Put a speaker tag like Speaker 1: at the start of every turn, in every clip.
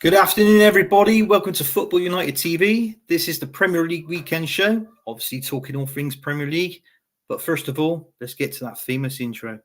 Speaker 1: Good afternoon, everybody. Welcome to Football United TV. This is the Premier League weekend show, obviously talking all things Premier League. But first of all, let's get to that famous intro.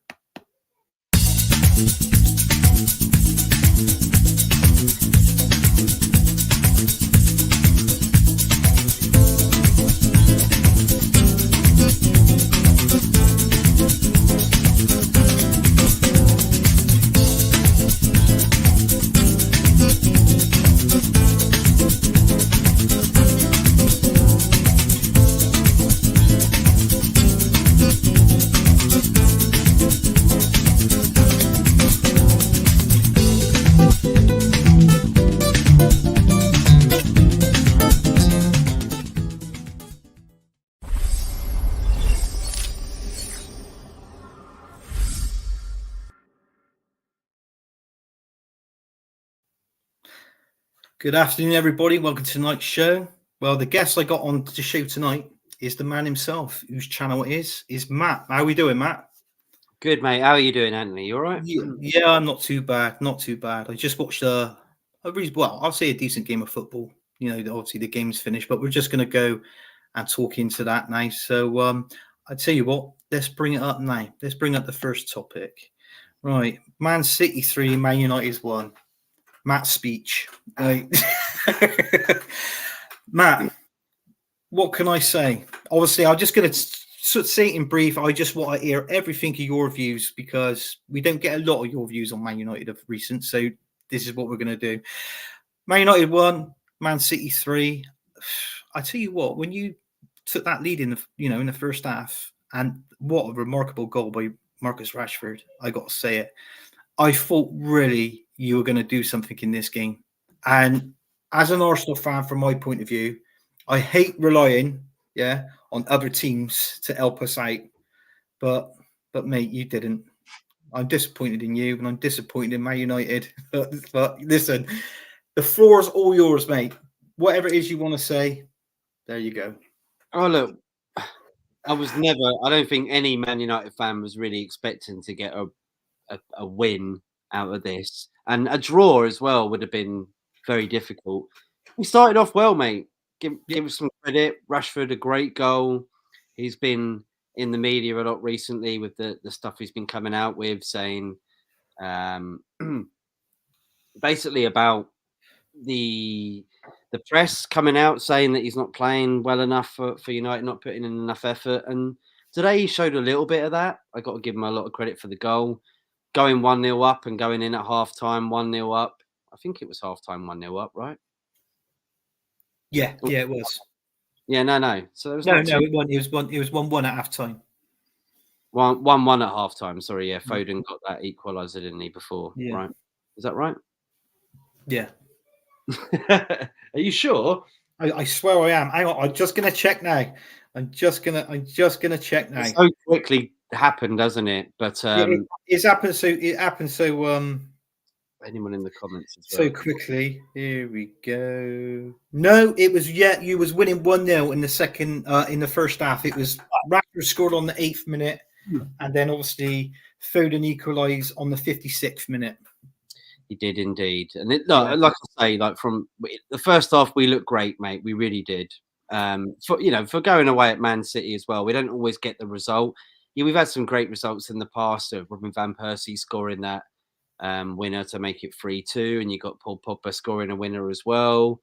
Speaker 1: Good afternoon, everybody. Welcome to tonight's show. Well, the guest I got on the show tonight is the man himself, whose channel it is Matt. How are we doing, Matt?
Speaker 2: Good, mate. How are you doing, Anthony? You all right?
Speaker 1: Yeah, I'm not too bad. Not too bad. I just watched I'll say a decent game of football. You know, obviously the game's finished, but we're just going to go and talk into that now. So I tell you what, let's bring it up now. Let's bring up the first topic. Right, Man City 3, Man United 1. Matt's speech. Right. Matt, what can I say? Obviously, I'm just going to say it in brief. I just want to hear everything of your views because we don't get a lot of your views on Man United of recent. So this is what we're going to do. Man United 1, Man City 3. I tell you what, when you took that lead in the first half, and what a remarkable goal by Marcus Rashford, I got to say it. I thought really you were going to do something in this game. And as an Arsenal fan, from my point of view, I hate relying, on other teams to help us out. But mate, you didn't. I'm disappointed in you, and I'm disappointed in Man United. But listen, the floor is all yours, mate. Whatever it is you want to say, there you go.
Speaker 2: Oh, look, I don't think any Man United fan was really expecting to get a win out of this. And a draw as well would have been very difficult. We started off well, mate. Give us some credit. Rashford, a great goal. He's been in the media a lot recently with the stuff he's been coming out with, saying basically about the press coming out saying that he's not playing well enough for United, not putting in enough effort. And today he showed a little bit of that. I got to give him a lot of credit for the goal. Going 1-0 up and going in at half time, 1-0 up. I think it was half time, 1-0 up, right?
Speaker 1: Yeah, it was.
Speaker 2: Yeah, no. So there was
Speaker 1: it was 1-1 at half time.
Speaker 2: 1-1 at half time. Sorry, yeah. Foden got that equaliser, didn't he, before? Yeah. Right. Is that right?
Speaker 1: Yeah.
Speaker 2: Are you sure?
Speaker 1: I swear I am. Hang on, I'm just gonna check now. I'm just gonna check now.
Speaker 2: It so quickly happened, doesn't it? But
Speaker 1: it's happened so
Speaker 2: anyone in the comments as
Speaker 1: well. So quickly. Here we go. No, it was you was winning 1-0 in the second in the first half. It was Rashford scored on the 8th minute, and then obviously Foden equalised on the 56th minute.
Speaker 2: He did indeed, and like I say, like from the first half, we looked great, mate. We really did. For going away at Man City as well, we don't always get the result. Yeah, we've had some great results in the past of Robin van Persie scoring that winner to make it 3-2, and you got Paul Pogba scoring a winner as well.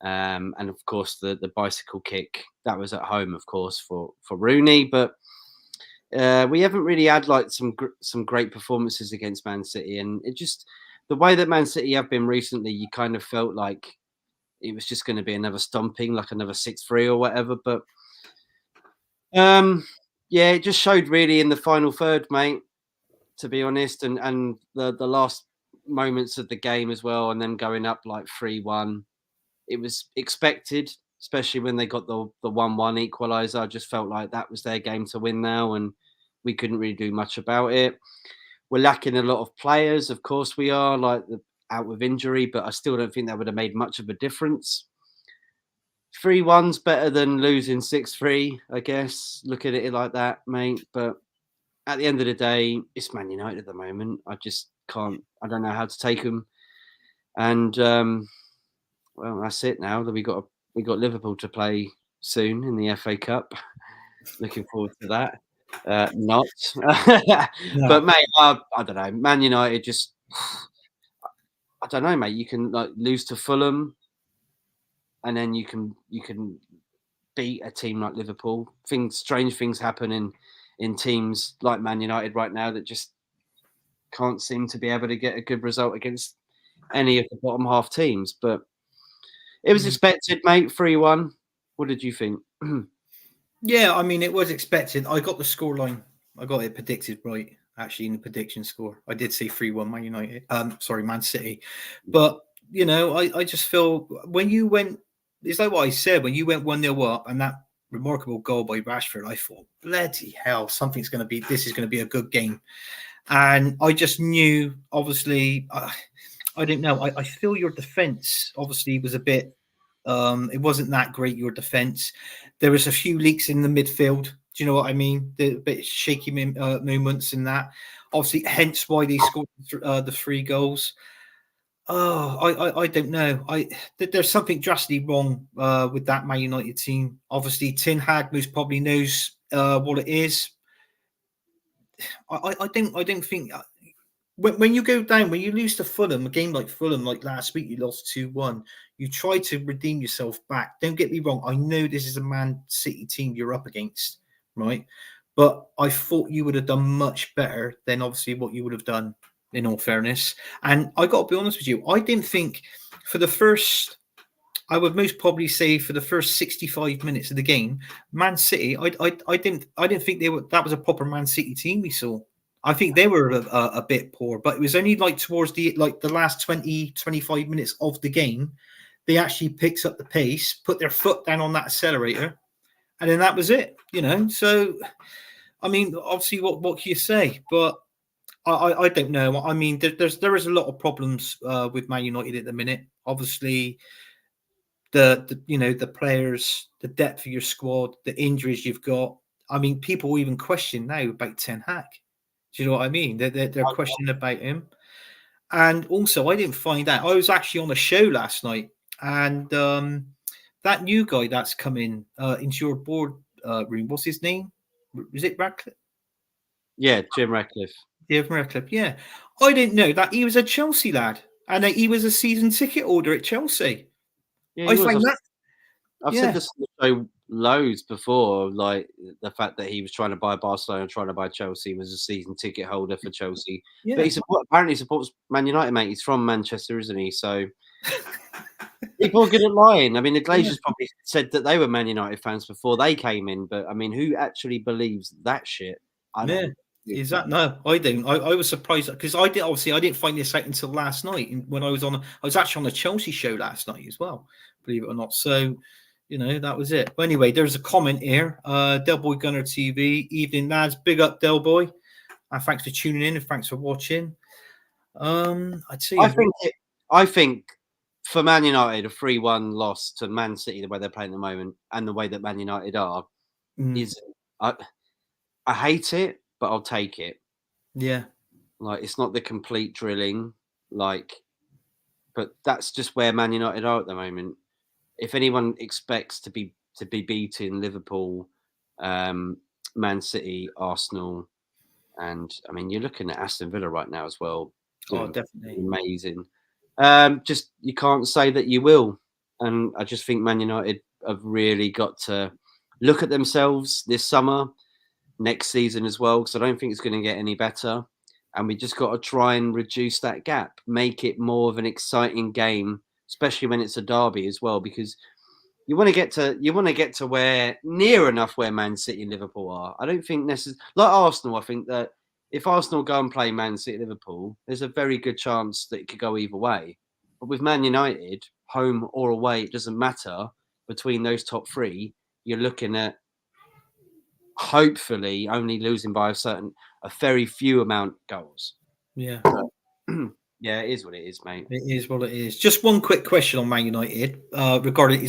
Speaker 2: And of course, the bicycle kick that was at home, of course, for Rooney, but. We haven't really had like some great performances against Man City, and it just. The way that Man City have been recently, you kind of felt like it was just going to be another stomping, like another 6-3 or whatever. But it just showed really in the final third, mate, to be honest, and the last moments of the game as well, and then going up like 3-1. It was expected, especially when they got the 1-1 equaliser. I just felt like that was their game to win now, and we couldn't really do much about it. We're lacking a lot of players. Of course we are, like out with injury, but I still don't think that would have made much of a difference. 3-1's better than losing 6-3, I guess. Look at it like that, mate. But at the end of the day, it's Man United at the moment. I just can't. I don't know how to take them. And well, that's it now. That we got Liverpool to play soon in the FA Cup. Looking forward to that. Not,
Speaker 1: No.
Speaker 2: but mate, I don't know. Man United just, I don't know, mate. You can like lose to Fulham, and then you can beat a team like Liverpool. Strange things happen in teams like Man United right now that just can't seem to be able to get a good result against any of the bottom half teams. But it was expected, mate. 3-1. What did you think?
Speaker 1: Yeah, I mean, it was expected. I got the scoreline. I got it predicted right, actually, in the prediction score. I did say 3-1 Man United. Sorry, Man City. But, you know, I just feel when you went, it's like what I said, when you went 1-0 up and that remarkable goal by Rashford, I thought, bloody hell, this is going to be a good game. And I just knew, obviously, I don't know. I feel your defense obviously was a bit. It wasn't that great. Your defense. There was a few leaks in the midfield. Do you know what I mean? The bit shaky moments in that. Obviously, hence why they scored the 3 goals. Oh, I don't know. There's something drastically wrong with that Man United team. Obviously, Ten Hag most probably knows what it is. I don't think when you go down, when you lose to Fulham, a game like Fulham, like last week, you lost 2-1. You try to redeem yourself back. Don't get me wrong. I know this is a Man City team you're up against, right? But I thought you would have done much better than obviously what you would have done, in all fairness. And I got to be honest with you, I didn't think for the first, I would most probably say for the first 65 minutes of the game, Man City, I didn't think that was a proper Man City team we saw. I think they were a bit poor, but it was only like towards the last 20, 25 minutes of the game, they actually picked up the pace, put their foot down on that accelerator, and then that was it, you know. So, I mean, obviously, what can you say? But I don't know. I mean, there is a lot of problems with Man United at the minute. Obviously, the players, the depth of your squad, the injuries you've got. I mean, people even question now about Ten Hag. Do you know what I mean? They're questioning about him. And also, I didn't find out. I was actually on a show last night, and that new guy that's come in into your board room. What's his name? Is it Radcliffe?
Speaker 2: Yeah, Jim Ratcliffe.
Speaker 1: Dave Radcliffe. Yeah, I didn't know that he was a Chelsea lad, and that he was a season ticket holder at Chelsea.
Speaker 2: Yeah,
Speaker 1: I
Speaker 2: he was.
Speaker 1: find that.
Speaker 2: I've said
Speaker 1: Yeah,
Speaker 2: this on the show loads before, like the fact that he was trying to buy Barcelona, trying to buy Chelsea, was a season ticket holder for Chelsea. But
Speaker 1: yeah,
Speaker 2: apparently supports Man United, mate. He's from Manchester, isn't he? So people are good at lying. I mean, the
Speaker 1: yeah.
Speaker 2: Glazers probably said that they were Man United fans before they came in, but I mean, who actually believes that shit? I
Speaker 1: Yeah.
Speaker 2: don't.
Speaker 1: Is that no? I don't. I was surprised because I didn't find this out until last night when I was actually on the Chelsea show last night as well, believe it or not. So, you know, that was it. But anyway, there's a comment here. Del Boy Gunner TV, evening lads, big up Del Boy. Thanks for tuning in and thanks for watching. I'd say
Speaker 2: I think for Man United, a 3-1 loss to Man City, the way they're playing at the moment, and the way that Man United are, is I hate it, but I'll take it.
Speaker 1: yeah,
Speaker 2: Like it's not the complete drilling, like, but that's just where Man United are at the moment. If anyone expects to be beating Liverpool, Man City, Arsenal, and I mean you're looking at Aston Villa right now as well,
Speaker 1: oh,
Speaker 2: doing
Speaker 1: definitely,
Speaker 2: amazing. Just you can't say that you will, and I just think Man United have really got to look at themselves this summer, next season as well, because I don't think it's going to get any better. And we just got to try and reduce that gap, make it more of an exciting game, especially when it's a derby as well, because you want to get to where near enough where Man City and Liverpool are. I don't think necessarily like Arsenal. I think that if Arsenal go and play Man City Liverpool, there's a very good chance that it could go either way. But with Man United, home or away, it doesn't matter. Between those top three, you're looking at hopefully only losing by a very few amount of goals.
Speaker 1: yeah.
Speaker 2: Yeah, it is what it is, mate.
Speaker 1: It is what it is. Just one quick question on Man United regarding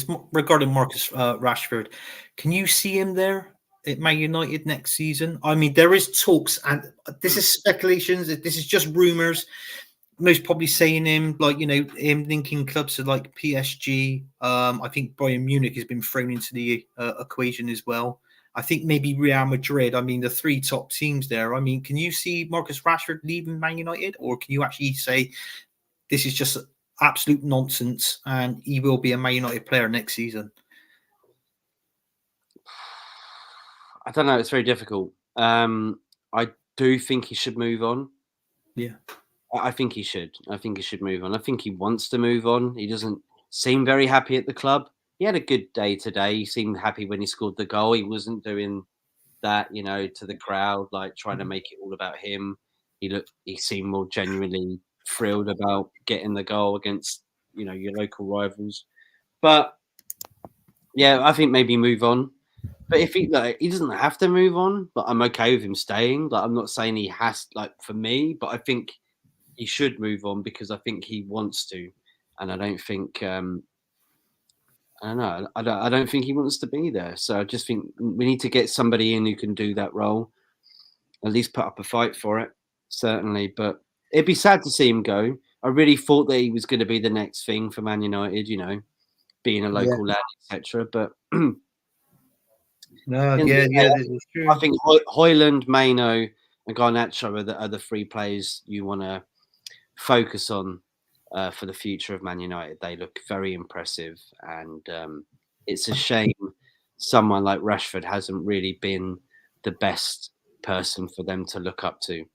Speaker 1: Marcus Rashford. Can you see him there at Man United next season? I mean, there is talks, and this is speculations. This is just rumors. most probably saying him, like, him linking clubs to like PSG. I think Bayern Munich has been thrown into the equation as well. I think maybe Real Madrid. I mean, the three top teams there. I mean, can you see Marcus Rashford leaving Man United, or can you actually say this is just absolute nonsense and he will be a Man United player next season?
Speaker 2: I don't know. It's very difficult. I do think he should move on.
Speaker 1: Yeah.
Speaker 2: I think he should. I think he should move on. I think he wants to move on. He doesn't seem very happy at the club. He had a good day today. He seemed happy when he scored the goal. He wasn't doing that, to the crowd, like trying to make it all about him. He seemed more genuinely thrilled about getting the goal against, your local rivals. But yeah, I think maybe move on. But if he doesn't have to move on, but I'm okay with him staying. Like, I'm not saying he has, for me, but I think he should move on because I think he wants to, and I don't think I don't know. I don't think he wants to be there. So I just think we need to get somebody in who can do that role, at least put up a fight for it, certainly. But it'd be sad to see him go. I really thought that he was going to be the next thing for Man United, being a local lad, etc. But
Speaker 1: No,
Speaker 2: in the
Speaker 1: yeah,
Speaker 2: day,
Speaker 1: this is true.
Speaker 2: I think Højlund, Maino, and Garnacho are the three players you want to focus on for the future of Man United. They look very impressive, and it's a shame someone like Rashford hasn't really been the best person for them to look up to.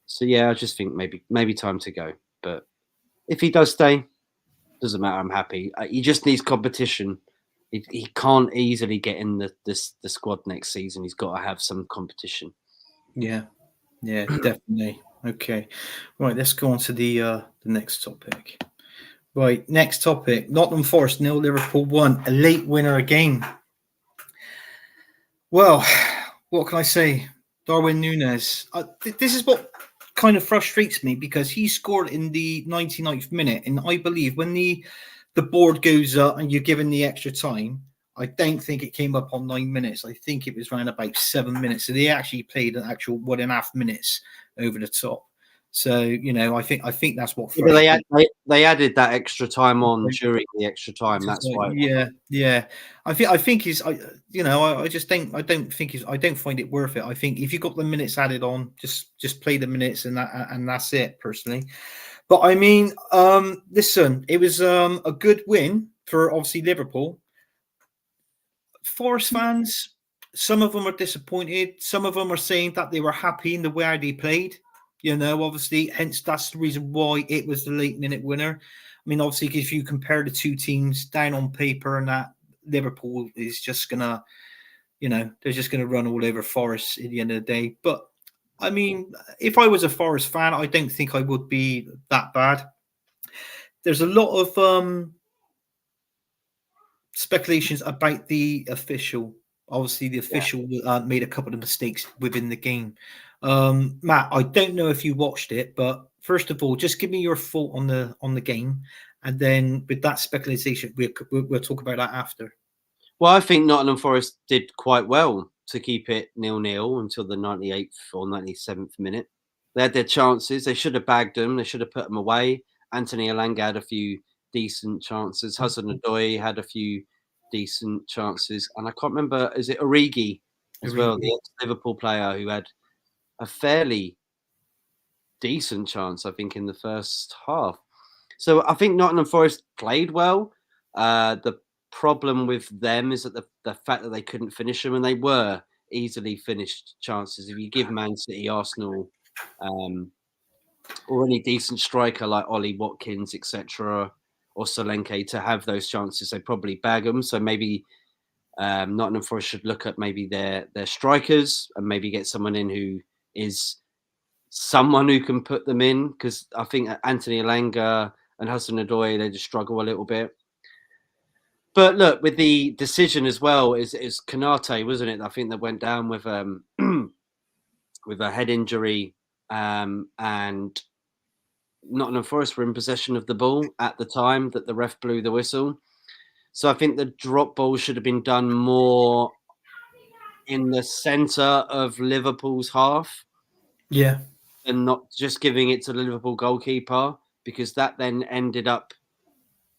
Speaker 2: So yeah, I just think maybe time to go. But if he does stay, doesn't matter. I'm happy. He just needs competition. He can't easily get in the squad next season. He's got to have some competition.
Speaker 1: Yeah, definitely. Okay, right. Let's go on to the next topic. Right, next topic. Nottingham Forest 0, Liverpool 1. A late winner again. Well, what can I say? Darwin Núñez. This is what kind of frustrates me because he scored in the 99th minute, and I believe when the board goes up and you're given the extra time, I don't think it came up on 9 minutes. I think it was around about 7 minutes. So they actually played an actual 1.5 minutes over the top. So I think that's what.
Speaker 2: Yeah, they added that extra time on during the extra time. That's why.
Speaker 1: Yeah. I think he's. I just don't. I don't think he's. I don't find it worth it. I think if you got the minutes added on, just play the minutes and that's it. Personally, but I mean, listen, it was a good win for obviously Liverpool. Forest fans, some of them are disappointed. Some of them are saying that they were happy in the way they played. Obviously, hence that's the reason why it was the late minute winner. I mean, obviously, if you compare the two teams down on paper and that, Liverpool is just gonna, they're just gonna run all over Forest at the end of the day. But I mean, if I was a Forest fan, I don't think I would be that bad. There's a lot of speculations about the official. Obviously, the official made a couple of mistakes within the game. Matt, I don't know if you watched it, but first of all, just give me your thought on the game, and then with that speculation, we'll talk about that after.
Speaker 2: Well, I think Nottingham Forest did quite well to keep it 0-0 until the 98th or 97th minute. They had their chances. They should have bagged them. They should have put them away. Anthony Elanga had a few decent chances. Hudson-Odoi had a few decent chances. And I can't remember, is it Origi as well, the ex-Liverpool player who had a fairly decent chance, I think, in the first half. So I think Nottingham Forest played well. The problem with them is that the fact that they couldn't finish them, and they were easily finished chances. If you give Man City, Arsenal, or any decent striker like Ollie Watkins, etc., or Solanke to have those chances, they probably bag them. So maybe Nottingham Forest should look at maybe their strikers and maybe get someone in who is someone who can put them in, because I think Anthony Elanga and Hudson-Odoi, they just struggle a little bit. But look, with the decision as well, is Konate, wasn't it? I think that went down with with a head injury, and Nottingham Forest were in possession of the ball at the time that the ref blew the whistle. So I think the drop ball should have been done more in the centre of Liverpool's half.
Speaker 1: Yeah.
Speaker 2: and not just giving it to the Liverpool goalkeeper, because that then ended up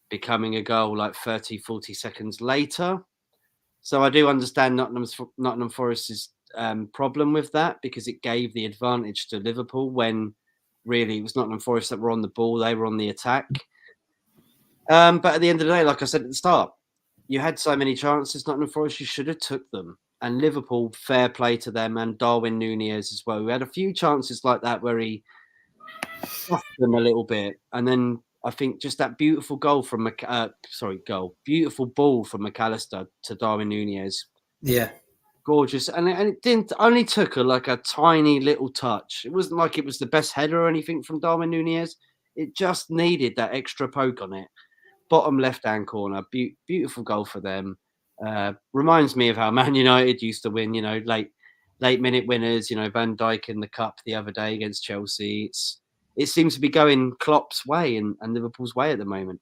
Speaker 2: becoming a goal like 30, 40 seconds later. So I do understand Nottingham Forest's problem with that, because it gave the advantage to Liverpool when really it was Nottingham Forest that were on the ball, they were on the attack. But at the end of the day, like I said at the start, you had so many chances, Nottingham Forest, you should have took them. And Liverpool, fair play to them, and Darwin Nunez as well. We had a few chances like that where he stuffed them a little bit, and then I think just that beautiful goal from beautiful ball from McAllister to Darwin Nunez,
Speaker 1: Yeah.
Speaker 2: gorgeous, and it didn't only took like a tiny little touch. It wasn't like it was the best header or anything from Darwin Nunez. It just needed that extra poke on it. Bottom left-hand corner, beautiful goal for them. Reminds me of how Man United used to win, late minute winners. Van Dijk in the cup the other day against Chelsea. It seems to be going Klopp's way and Liverpool's way at the moment.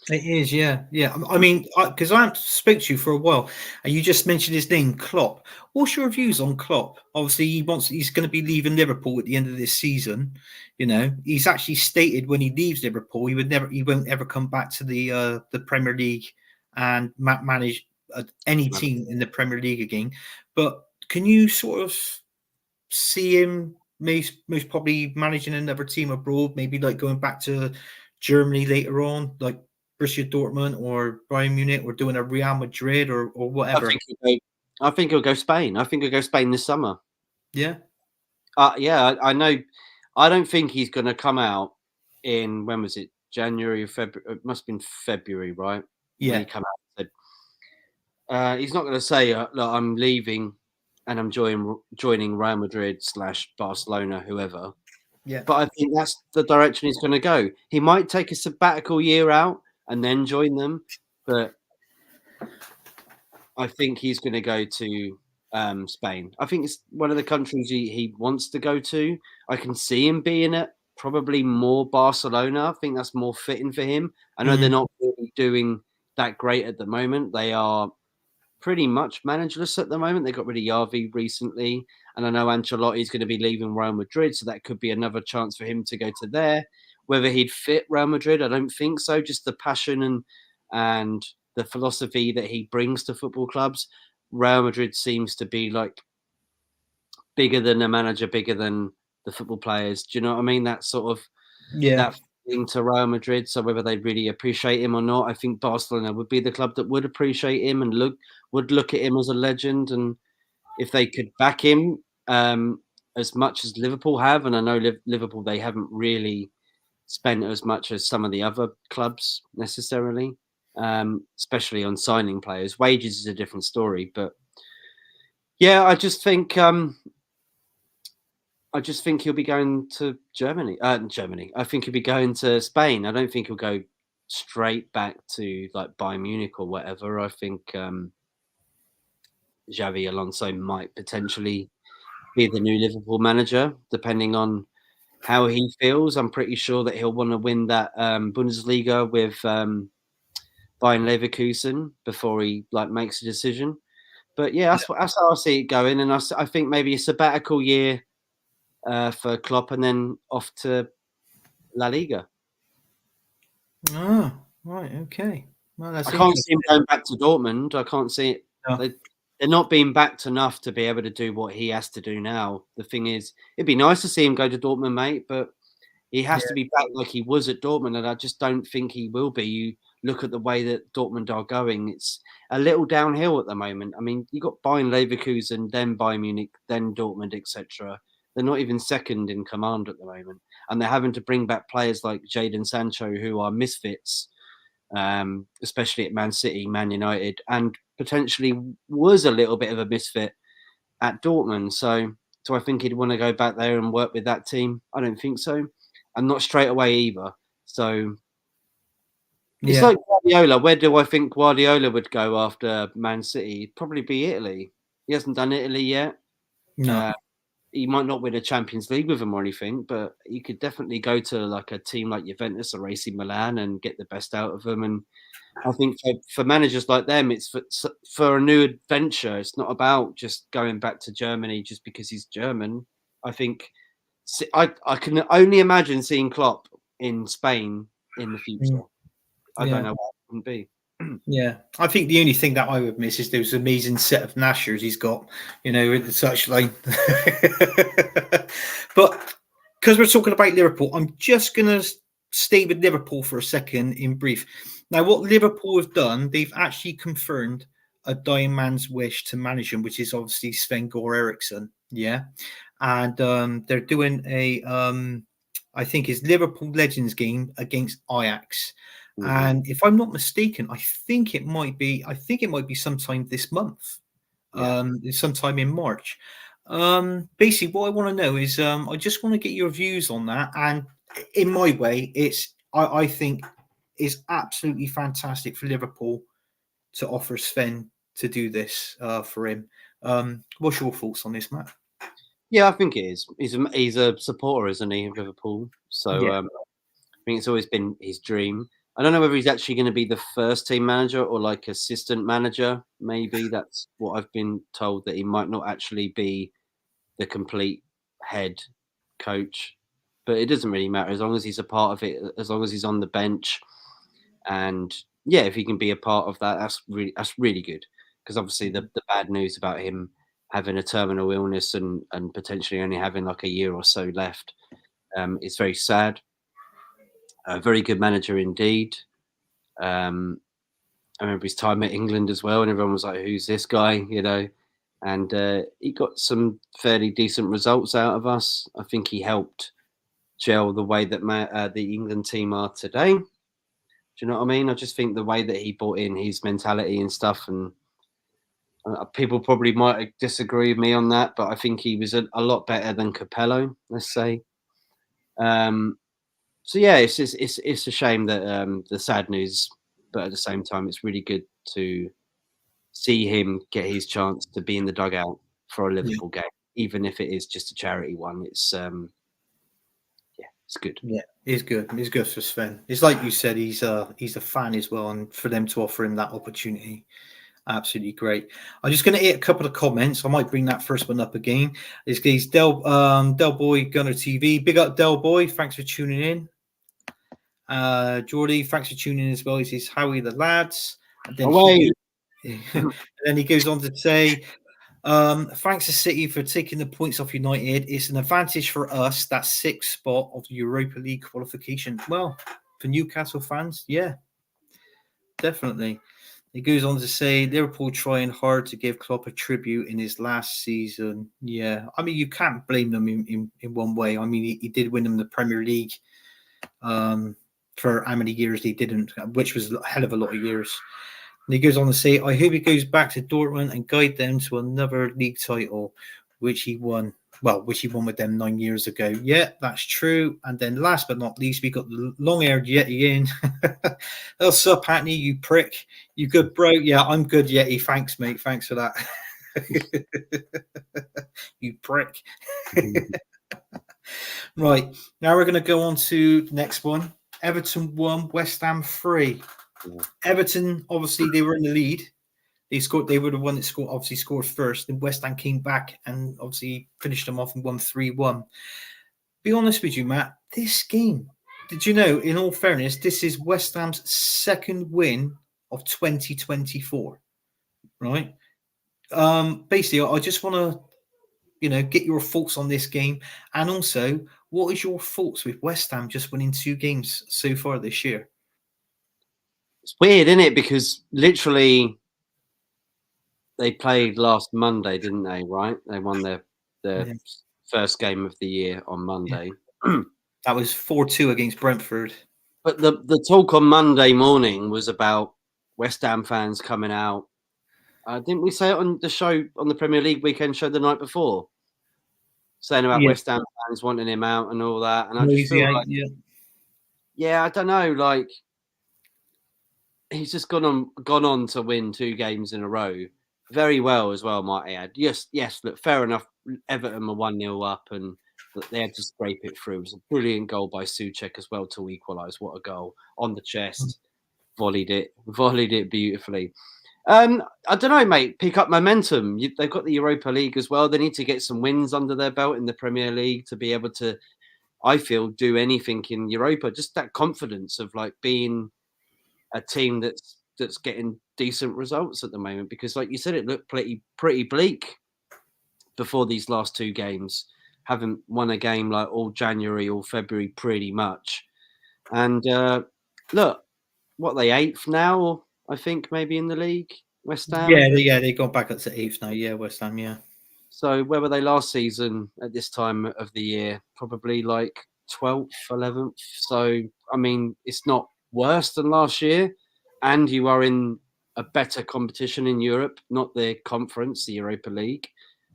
Speaker 1: It is, yeah, yeah. I mean, because I haven't spoke to you for a while, and you just mentioned his name, Klopp. What's your views on Klopp? Obviously, he's going to be leaving Liverpool at the end of this season. He's actually stated when he leaves Liverpool, he won't ever come back to the Premier League and manage any team in the Premier League again. But can you sort of see him most probably managing another team abroad, maybe like going back to Germany later on, like Borussia Dortmund or Bayern Munich, or doing a Real Madrid or whatever?
Speaker 2: I think he'll go Spain. I think he'll go Spain this summer.
Speaker 1: Yeah.
Speaker 2: Yeah, I know. I don't think he's going to come out in, when was it? January or February? It must have been February, right?
Speaker 1: Yeah.
Speaker 2: When he came out and said, he's not going to say, look, I'm leaving and I'm joining Real Madrid / Barcelona, whoever.
Speaker 1: Yeah.
Speaker 2: But I think that's the direction he's going to go. He might take a sabbatical year out and then join them, but I think he's going to go to Spain. I think it's one of the countries he wants to go to. I can see him being at probably more Barcelona. I think that's more fitting for him. I know they're not really doing that great at the moment. They are pretty much managerless at the moment. They got rid of Yavi recently, and I know Ancelotti's going to be leaving Real Madrid, so that could be another chance for him to go to there. Whether he'd fit Real Madrid, I don't think so. Just the passion and the philosophy that he brings to football clubs. Real Madrid seems to be like bigger than the manager, bigger than the football players. Do you know what I mean? That sort of that thing to Real Madrid. So whether they really appreciate him or not, I think Barcelona would be the club that would appreciate him and would look at him as a legend. And if they could back him as much as Liverpool have, and I know Liverpool, they haven't really spent as much as some of the other clubs necessarily, especially on signing players. Wages is a different story, but yeah, I just think he'll be going to Germany. I think he'll be going to Spain. I don't think he'll go straight back to like Bayern Munich or whatever. I think Xavi Alonso might potentially be the new Liverpool manager, depending on how he feels. I'm pretty sure that he'll want to win that Bundesliga with Bayern Leverkusen before he makes a decision. But yeah, that's how I see it going. And I think maybe a sabbatical year for Klopp, and then off to La Liga.
Speaker 1: Oh, right. Okay. Well, that's
Speaker 2: I can't see him going back to Dortmund. I can't see it.
Speaker 1: No.
Speaker 2: They're not being backed enough to be able to do what he has to do now. The thing is, it'd be nice to see him go to Dortmund, mate, but he has to be back like he was at Dortmund, and I just don't think he will be. You look at the way that Dortmund are going; it's a little downhill at the moment. I mean, you got Bayern Leverkusen, then Bayern Munich, then Dortmund, etc. They're not even second in command at the moment, and they're having to bring back players like Jadon Sancho, who are misfits, especially at Man City, Man United, and potentially was a little bit of a misfit at Dortmund. So do I think he'd want to go back there and work with that team? I don't think so. And not straight away either. So it's like Guardiola. Where do I think Guardiola would go after Man City? It'd probably be Italy. He hasn't done Italy yet.
Speaker 1: No.
Speaker 2: He might not win a Champions League with them or anything, but he could definitely go to like a team like Juventus or AC Milan and get the best out of them. And I think for managers like them, it's for a new adventure. It's not about just going back to Germany just because he's German. I think I can only imagine seeing Klopp in Spain in the future. I don't know what it can be.
Speaker 1: Yeah, I think the only thing that I would miss is those amazing set of Nashers he's got, with the touchline. But because we're talking about Liverpool, I'm just going to stay with Liverpool for a second in brief. Now, what Liverpool have done, they've actually confirmed a dying man's wish to manage him, which is obviously Sven-Göran Eriksson. Yeah. And they're doing I think it's Liverpool Legends game against Ajax. And if I'm not mistaken, I think it might be sometime this month, sometime in March. Basically, what I want to know is, I just want to get your views on that. And in my way, I think is absolutely fantastic for Liverpool to offer Sven to do this for him. What's your thoughts on this, Matt?
Speaker 2: Yeah, I think it is. He's a supporter, isn't he, of Liverpool? So I think it's always been his dream. I don't know whether he's actually going to be the first team manager or like assistant manager. Maybe that's what I've been told, that he might not actually be the complete head coach. But it doesn't really matter as long as he's a part of it, as long as he's on the bench. And yeah, if he can be a part of that, that's really good. Because obviously the bad news about him having a terminal illness and potentially only having like a year or so left is very sad. A very good manager indeed. I remember his time at England as well, and everyone was like, "Who's this guy?" And he got some fairly decent results out of us. I think he helped gel the way that the England team are today. Do you know what I mean? I just think the way that he brought in his mentality and stuff, and people probably might disagree with me on that, but I think he was a lot better than Capello, let's say. So yeah, it's a shame that the sad news, but at the same time, it's really good to see him get his chance to be in the dugout for a Liverpool game, even if it is just a charity one. It's it's good.
Speaker 1: Yeah, it's good. It's good for Sven. It's like you said, he's a fan as well, and for them to offer him that opportunity, absolutely great. I'm just going to hit a couple of comments. I might bring that first one up again. It's Del Boy Gunner TV. Big up Del Boy. Thanks for tuning in. Geordie, thanks for tuning in as well. He says, "Howie the lads." And then he goes on to say, thanks to City for taking the points off United. It's an advantage for us, that sixth spot of the Europa League qualification. Well, for Newcastle fans, yeah, definitely. He goes on to say, Liverpool trying hard to give Klopp a tribute in his last season. Yeah, I mean, you can't blame them in one way. I mean, he did win them the Premier League for how many years he didn't, which was a hell of a lot of years. And he goes on to say, I hope he goes back to Dortmund and guide them to another league title, which he won. Well, which he won with them 9 years ago. Yeah, that's true. And then last but not least, we got the long-haired Yeti in. What's up, Hackney, you prick? You good, bro? Yeah, I'm good, Yeti. Thanks, mate. Thanks for that. You prick. Right, now we're going to go on to the next one. Everton 1, West Ham 3. Everton, obviously, they were in the lead. They scored. They were the one that scored first. Then West Ham came back and obviously finished them off and won 3-1. Be honest with you, Matt. This game, did you know? In all fairness, this is West Ham's second win of 2024. Right. Basically, I just want to, get your thoughts on this game, and also, what is your thoughts with West Ham just winning 2 games so far this year?
Speaker 2: It's weird, isn't it? Because literally, they played last Monday, didn't they? Right? They won their first game of the year on Monday.
Speaker 1: Yeah. That was 4-2 against Brentford.
Speaker 2: But the talk on Monday morning was about West Ham fans coming out. Didn't we say it on the show, on the Premier League weekend show the night before? Saying about West Ham fans wanting him out and all that. And I just feel like, I don't know, like, he's just gone on to win 2 games in a row. Very well as well, might I add. Yes, look, fair enough. Everton were 1-0 up and they had to scrape it through. It was a brilliant goal by Souček as well to equalise. What a goal. On the chest. Volleyed it beautifully. I don't know, mate. Pick up momentum. They've got the Europa League as well. They need to get some wins under their belt in the Premier League to be able to, I feel, do anything in Europa. Just that confidence of like being a team that's getting decent results at the moment. Because, like you said, it looked pretty bleak before these last two games. Haven't won a game like all January, all February, pretty much. And look, what are they, 8th now? I think maybe in the league, West Ham.
Speaker 1: Yeah, they got back up to 8th now. Yeah, West Ham. Yeah.
Speaker 2: So where were they last season at this time of the year? Probably like 12th, 11th. So I mean, it's not worse than last year, and you are in a better competition in Europe, not the conference, the Europa League,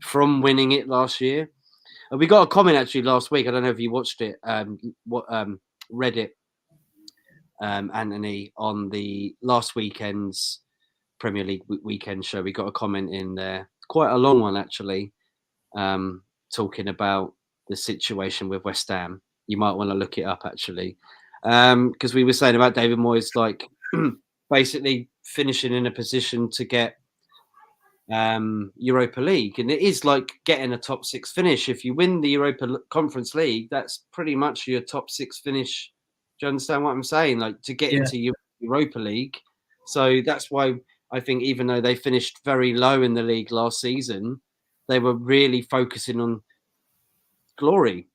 Speaker 2: from winning it last year. And we got a comment actually last week. I don't know if you watched it. Read it, Anthony, on the last weekend's Premier League weekend show. We got a comment in there, quite a long one actually, talking about the situation with West Ham. You might want to look it up actually, because we were saying about David Moyes, like basically finishing in a position to get Europa League, and it is like getting a top 6 finish. If you win the Europa Conference League, that's pretty much your top 6 finish. Do you understand what I'm saying? Like to get into Europa League. So that's why I think even though they finished very low in the league last season, they were really focusing on glory.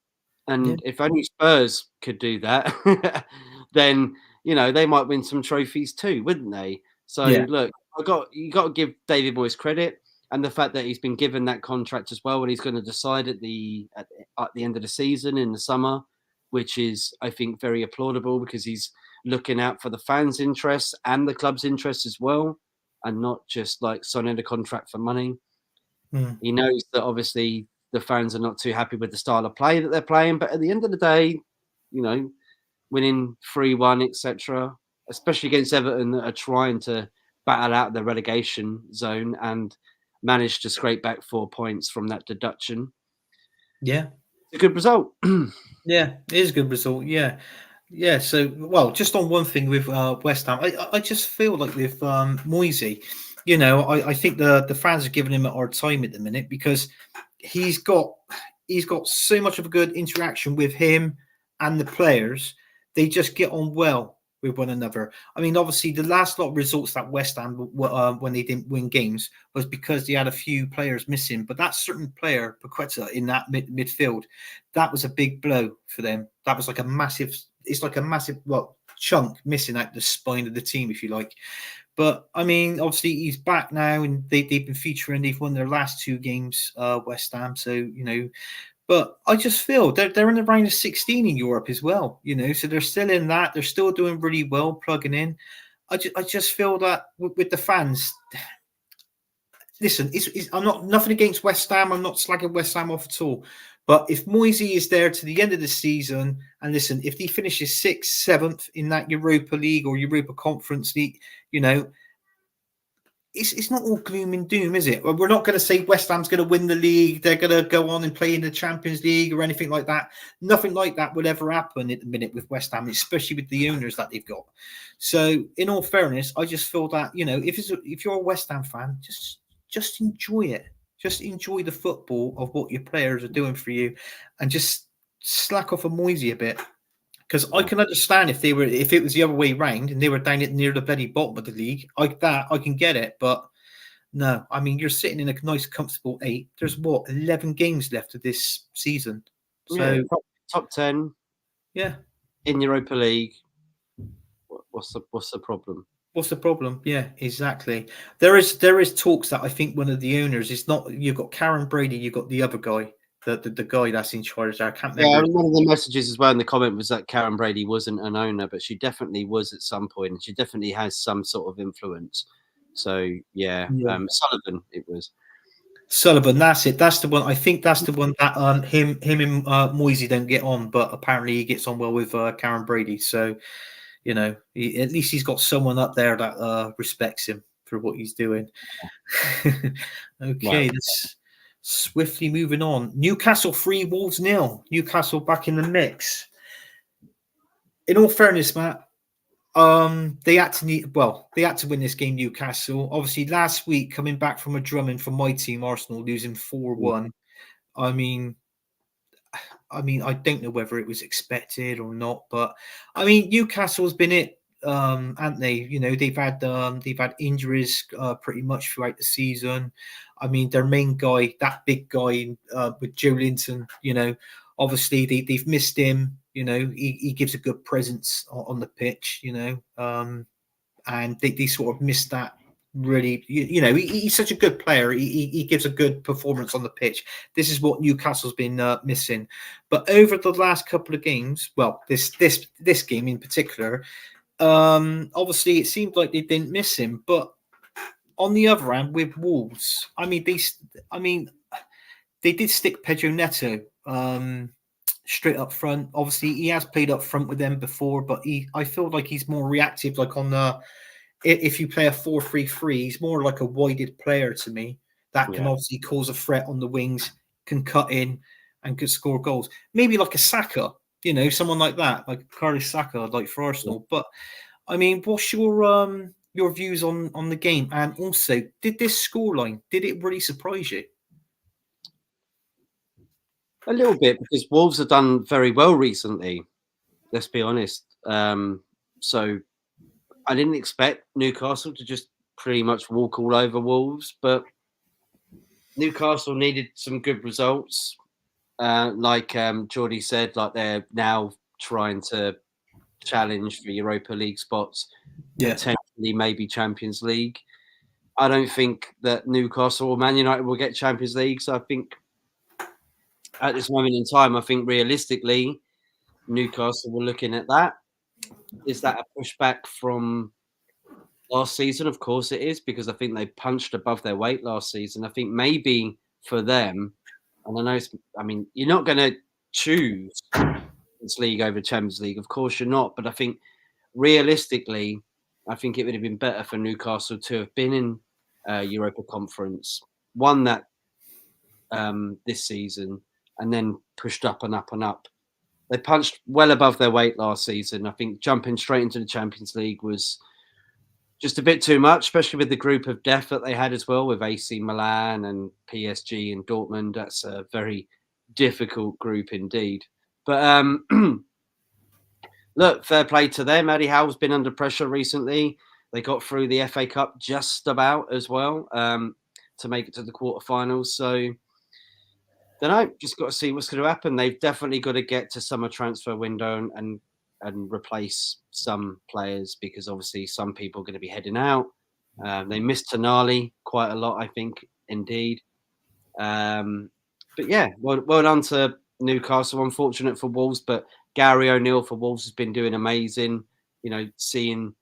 Speaker 2: And if only Spurs could do that, then they might win some trophies too, wouldn't they? So look, you got to give David Moyes credit, and the fact that he's been given that contract as well, and he's going to decide at the end of the season in the summer, which is, I think, very applaudable because he's looking out for the fans' interests and the club's interests as well, and not just like signing a contract for money. He knows that obviously the fans are not too happy with the style of play that they're playing, but at the end of the day, winning 3-1, etc., especially against Everton that are trying to battle out the relegation zone and managed to scrape back 4 points from that deduction.
Speaker 1: Yeah.
Speaker 2: It's a good result.
Speaker 1: Yeah, it is a good result. Yeah. Yeah. So, well, just on one thing with West Ham, I just feel like with Moisey, I think the fans are giving him a hard time at the minute because he's got so much of a good interaction with him and the players. They just get on well with one another. I mean, obviously, the last lot of results that West Ham, when they didn't win games, was because they had a few players missing. But that certain player, Paqueta, in that midfield, that was a big blow for them. That was like a massive. It's like a massive chunk missing out the spine of the team, if you like. But I mean, obviously, he's back now, and they've been featuring. They've won their last 2 games, West Ham. So But I just feel they're in the round of 16 in Europe as well, so they're still in that. They're still doing really well, plugging in. I just feel that with the fans, listen, I'm not nothing against West Ham. I'm not slagging West Ham off at all. But if Moisey is there to the end of the season, and listen, if he finishes 6th, 7th in that Europa League or Europa Conference League, it's not all gloom and doom, is it? We're not going to say West Ham's going to win the league. They're going to go on and play in the Champions League or anything like that. Nothing like that would ever happen at the minute with West Ham, especially with the owners that they've got. So, in all fairness, I just feel that if you're a West Ham fan, just enjoy it. Just enjoy the football of what your players are doing for you, and just slack off a Moisey a bit. Because I can understand if it was the other way round and they were down near the bloody bottom of the league, like that, I can get it. But no, I mean, you're sitting in a nice, comfortable 8. There's 11 games left of this season. So
Speaker 2: top 10.
Speaker 1: Yeah.
Speaker 2: In Europa League. What's the problem?
Speaker 1: What's the problem? Yeah, exactly. There is talks that I think one of the owners is not. You've got Karen Brady. You've got the other guy. The guy that's in charge there. I can't remember.
Speaker 2: Yeah, one of the messages as well in the comment was that Karen Brady wasn't an owner, but she definitely was at some point, and she definitely has some sort of influence. So yeah. Sullivan, it was.
Speaker 1: Sullivan, that's it. That's the one. I think that's the one that him and Moisey don't get on, but apparently he gets on well with Karen Brady. So at least he's got someone up there that respects him for what he's doing. Okay, let's swiftly moving on. Newcastle 3, Wolves 0. Newcastle back in the mix. In all fairness, Matt, They had to win this game, Newcastle. Obviously, last week coming back from a drumming from my team, Arsenal, losing 4-1. I mean, I don't know whether it was expected or not, but I mean, Newcastle's been it, haven't they? You know, they've had injuries pretty much throughout the season. I mean, their main guy, that big guy with Joe Linton, you know, obviously they've missed him. You know, he gives a good presence on the pitch. You know, and they sort of missed that. Really, you know, he's such a good player. He gives a good performance on the pitch. This is what Newcastle's been missing. But over the last couple of games, well, this game in particular, obviously it seemed like they didn't miss him. But on the other hand, with Wolves, I mean, they did stick Pedro Neto straight up front. Obviously, he has played up front with them before, but I feel like he's more reactive, like on the. If you play a 4-3-3, he's more like a wided player to me. That can obviously cause a threat on the wings, can cut in, and could score goals. Maybe like a Saka, you know, someone like that, like Carlos Saka, like for Arsenal. But I mean, what's your views on the game? And also, did this scoreline, did it really surprise you?
Speaker 2: A little bit, because Wolves have done very well recently. Let's be honest. So I didn't expect Newcastle to just pretty much walk all over Wolves, but Newcastle needed some good results. Like Geordie said, like they're now trying to challenge for Europa League spots, potentially maybe Champions League. I don't think that Newcastle or Man United will get Champions League. So I think at this moment in time, I think realistically, Newcastle were looking at that. Is that a pushback from last season? Of course it is, because I think they punched above their weight last season. I think maybe for them, and I mean, you're not going to choose this league over Champions League. Of course you're not. But I think realistically, I think it would have been better for Newcastle to have been in Europa Conference, won that this season, and then pushed up and up and up. They punched well above their weight last season. I think jumping straight into the Champions League was just a bit too much, especially with the group of death that they had as well, with AC Milan and PSG and Dortmund. That's a very difficult group indeed. But look, fair play to them. Eddie Howe's been under pressure recently. They got through the FA Cup just about as well to make it to the quarterfinals. So, don't know. Just got to see what's going to happen. They've definitely got to get to summer transfer window and replace some players, because obviously some people are going to be heading out. They missed Tonali quite a lot, I think, indeed. But yeah, well done to Newcastle. Unfortunate for Wolves, but Gary O'Neill for Wolves has been doing amazing. You know, seeing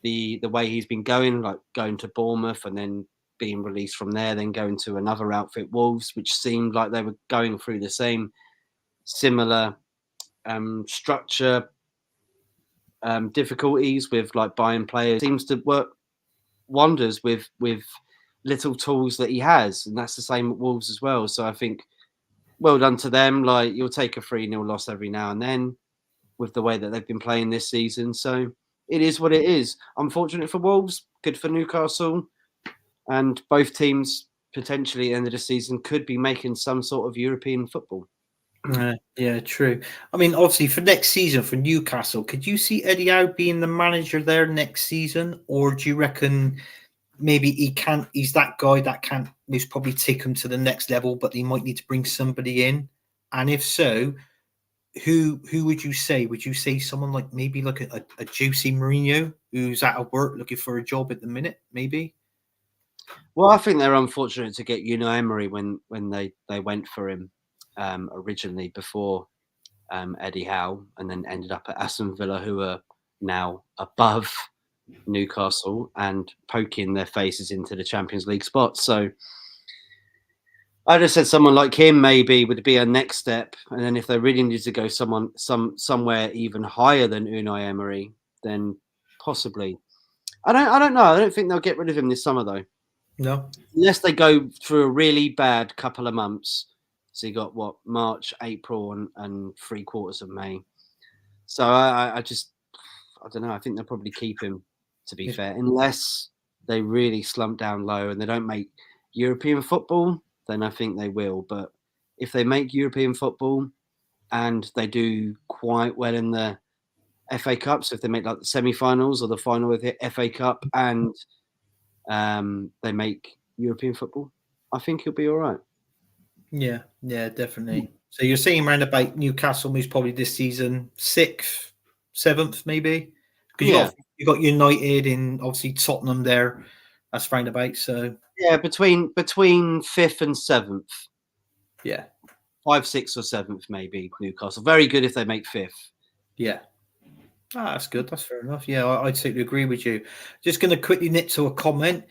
Speaker 2: the way he's been going, like going to Bournemouth and then being released from there, then going to another outfit, Wolves, which seemed like they were going through the same similar structure difficulties with like buying players. Seems to work wonders with little tools that he has, and that's the same at Wolves as well. So I think well done to them. Like, you'll take a 3-0 loss every now and then with the way that they've been playing this season. So it is what it is. Unfortunate for Wolves, good for Newcastle, and both teams potentially at the end of the season could be making some sort of European football.
Speaker 1: Yeah, true. I mean, obviously for next season for Newcastle, could you see Eddie Howe being the manager there next season, or do you reckon maybe he's that guy that can't most probably take him to the next level, but he might need to bring somebody in? And if so, who would you say? Would you say someone like maybe like a Jose Mourinho, who's out of work looking for a job at the minute, maybe?
Speaker 2: Well, I think they're unfortunate to get Unai Emery when they went for him originally before Eddie Howe, and then ended up at Aston Villa, who are now above Newcastle and poking their faces into the Champions League spot. So I just said someone like him maybe would be a next step, and then if they really need to go somewhere even higher than Unai Emery, then possibly. I don't know. I don't think they'll get rid of him this summer though.
Speaker 1: No,
Speaker 2: unless they go through a really bad couple of months. So you got what, March, April, and 3/4 of May. So I I don't know. I think they'll probably keep him, to be
Speaker 1: Yeah.
Speaker 2: fair, unless they really slump down low and they don't make European football, then I think they will. But if they make European football and they do quite well in the FA Cup, so if they make like the semi-finals or the final of the FA Cup and they make European football, I think he'll be all right.
Speaker 1: Yeah, definitely. So you're saying around about Newcastle most probably this season 6th, 7th, maybe, because you got United and obviously Tottenham there. That's round about. So
Speaker 2: yeah, between 5th and 7th.
Speaker 1: Yeah,
Speaker 2: 5th, 6th, or 7th, maybe Newcastle. Very good if they make 5th.
Speaker 1: Yeah. That's good. That's fair enough. Yeah, I totally agree with you. Just going to quickly nip to a comment.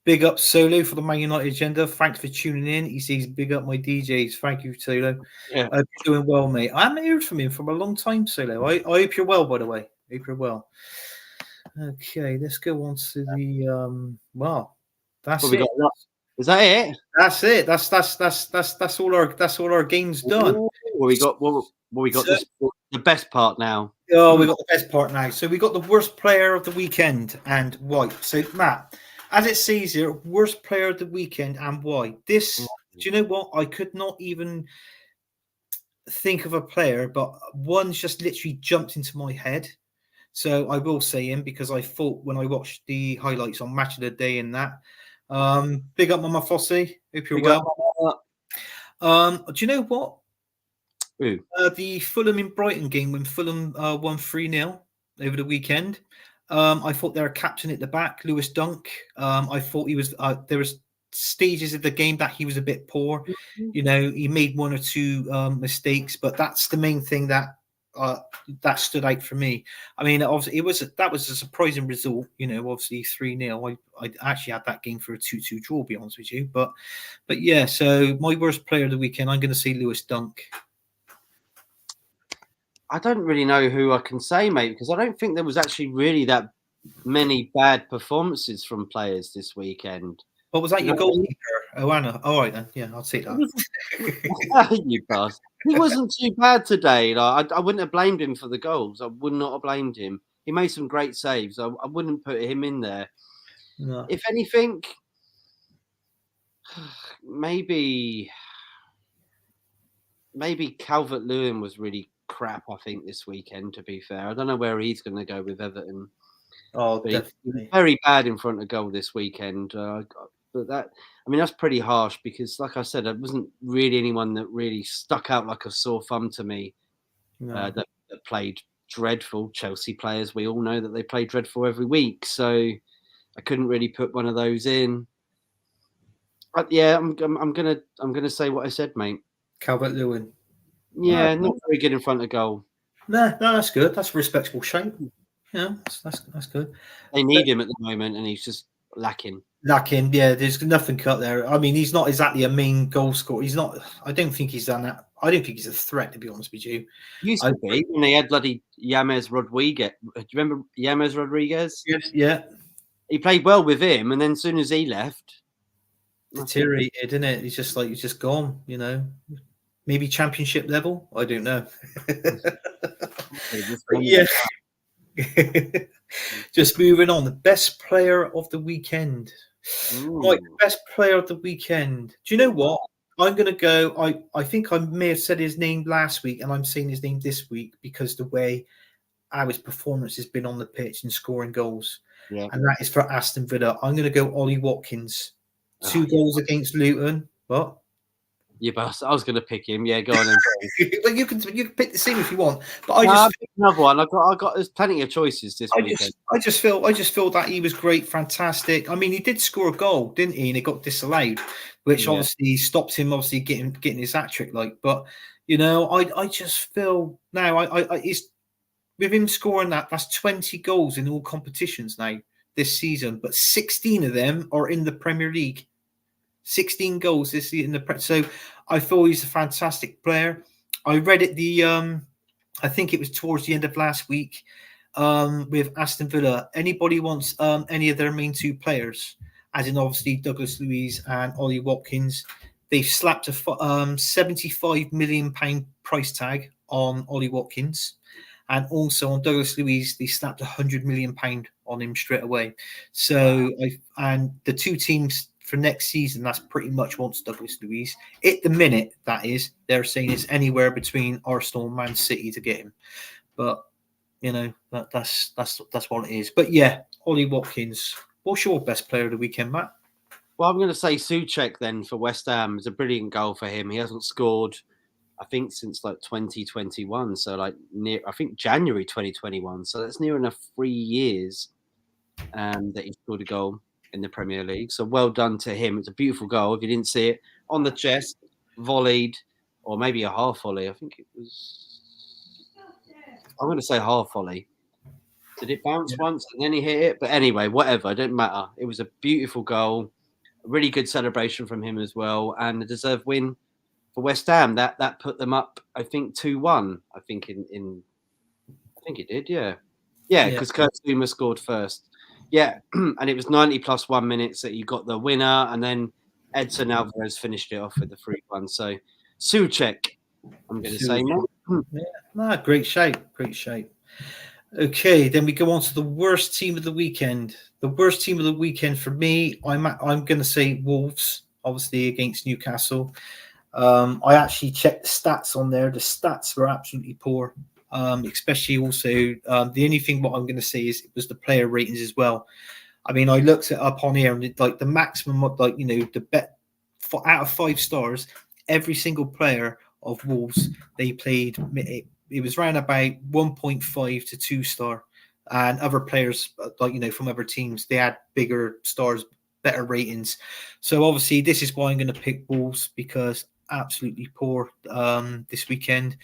Speaker 1: Big up Solo for the Man United agenda. Thanks for tuning in. He says, big up my DJs. Thank you, Solo.
Speaker 2: Yeah.
Speaker 1: I hope you're doing well, mate. I haven't heard from him for a long time, Solo. I hope you're well, by the way. I hope you're well. Okay, let's go on to the that's
Speaker 2: What we
Speaker 1: it.
Speaker 2: got? Is that it?
Speaker 1: That's it. That's all our games done.
Speaker 2: Ooh, we got the best part now.
Speaker 1: Oh, we got the best part now. So we got the worst player of the weekend and why. So Matt, as it says here, worst player of the weekend and why. This, do you know what? I could not even think of a player, but one's just literally jumped into my head. So I will say him because I thought when I watched the highlights on Match of the Day and that. Big up Mama Fosse. Hope you're well. Do you know what? The Fulham in Brighton game when Fulham won 3-0 over the weekend. I thought their captain at the back, Lewis Dunk. I thought he was. There was stages of the game that he was a bit poor. You know, he made one or two mistakes, but that's the main thing that stood out for me. I mean, obviously, that was a surprising result. You know, obviously 3-0. I actually had that game for a 2-2 draw. To be honest with you, but yeah. So my worst player of the weekend, I'm going to say Lewis Dunk.
Speaker 2: I don't really know who I can say, mate, because I don't think there was actually really that many bad performances from players this weekend.
Speaker 1: What was that? Your goalkeeper, Oana? All right then. Yeah, I'll take that.
Speaker 2: You bastard. He wasn't too bad today. Like, I wouldn't have blamed him for the goals. I would not have blamed him. He made some great saves. I wouldn't put him in there.
Speaker 1: No.
Speaker 2: If anything, maybe Calvert-Lewin was really crap, I think, this weekend, to be fair. I don't know where he's going to go with Everton.
Speaker 1: Oh,
Speaker 2: but
Speaker 1: definitely.
Speaker 2: Very bad in front of goal this weekend. But that's pretty harsh because, like I said, there wasn't really anyone that really stuck out like a sore thumb to me.
Speaker 1: No.
Speaker 2: That played dreadful. Chelsea players, we all know that they play dreadful every week. So I couldn't really put one of those in. But yeah, I'm gonna say what I said, mate.
Speaker 1: Calvert-Lewin.
Speaker 2: Yeah, not very good in front of goal.
Speaker 1: No, that's good. That's a respectable shape. Yeah, that's good.
Speaker 2: They need him at the moment, and he's just lacking.
Speaker 1: Lacking, yeah. There's nothing cut there. I mean, he's not exactly a main goal scorer. He's not. I don't think he's done that. I don't think he's a threat, to be honest with you.
Speaker 2: Used to be when they had bloody James Rodriguez. Do you remember James Rodriguez?
Speaker 1: Yes, yeah.
Speaker 2: He played well with him, and then as soon as he left,
Speaker 1: deteriorated, didn't it? He's just gone. You know, maybe championship level. I don't know. Yeah. Just moving on. The best player of the weekend. Right, best player of the weekend. Do you know what? I'm going to go. I think I may have said his name last week, and I'm saying his name this week because the way how his performance has been on the pitch and scoring goals.
Speaker 2: Yeah.
Speaker 1: And that is for Aston Villa. I'm going to go Ollie Watkins. 2 goals against Luton. What?
Speaker 2: Yeah, but I was going to pick him. Yeah, go on.
Speaker 1: Well, you can pick the same if you want, but I
Speaker 2: pick another one. I got. There's plenty of choices this weekend.
Speaker 1: I just feel that he was great, fantastic. I mean, he did score a goal, didn't he? And it got disallowed, which obviously stopped him obviously getting his hat trick. Like, but you know, I just feel now it's with him scoring that's 20 goals in all competitions now this season, but 16 of them are in the Premier League. 16 goals this season in the so I thought he's a fantastic player. I read it I think it was towards the end of last week with Aston Villa. Anybody wants any of their main 2 players, as in obviously Douglas Luiz and Ollie Watkins. They've slapped a £75 million price tag on Ollie Watkins, and also on Douglas Luiz, they slapped £100 million on him straight away. So, and the two teams for next season, that's pretty much wants Douglas Luiz. At the minute, that is, they're saying it's anywhere between Arsenal and Man City to get him. But that's what it is. But yeah, Ollie Watkins. What's your best player of the weekend, Matt?
Speaker 2: Well, I'm going to say Souček then for West Ham. It's a brilliant goal for him. He hasn't scored, I think, since like 2021. So like I think January 2021. So that's near enough 3 years that he scored a goal in the Premier League. So well done to him. It's a beautiful goal. If you didn't see it, on the chest, volleyed, or maybe a half volley. I think it was. I'm going to say half volley. Did it bounce once and then he hit it? But anyway, whatever. It didn't matter. It was a beautiful goal. A really good celebration from him as well, and a deserved win for West Ham. That put them up, I think, 2-1. I think I think it did. Yeah, because Kurt Zouma scored first. Yeah, and it was 90 plus 1 minutes that you got the winner, and then Edson Alvarez finished it off with the 3-1. So Souček, I'm going to say.
Speaker 1: Great shape. Okay, then we go on to the worst team of the weekend. The worst team of the weekend for me, I'm going to say Wolves, obviously against Newcastle. I actually checked the stats on there. The stats were absolutely poor, especially also the only thing what I'm going to say is it was the player ratings as well. I mean, I looked it up on here and like the maximum, like the bet out of 5 stars, every single player of Wolves they played. It was around about 1.5 to 2 star, and other players from other teams they had bigger stars, better ratings. So obviously this is why I'm going to pick Wolves because absolutely poor this weekend.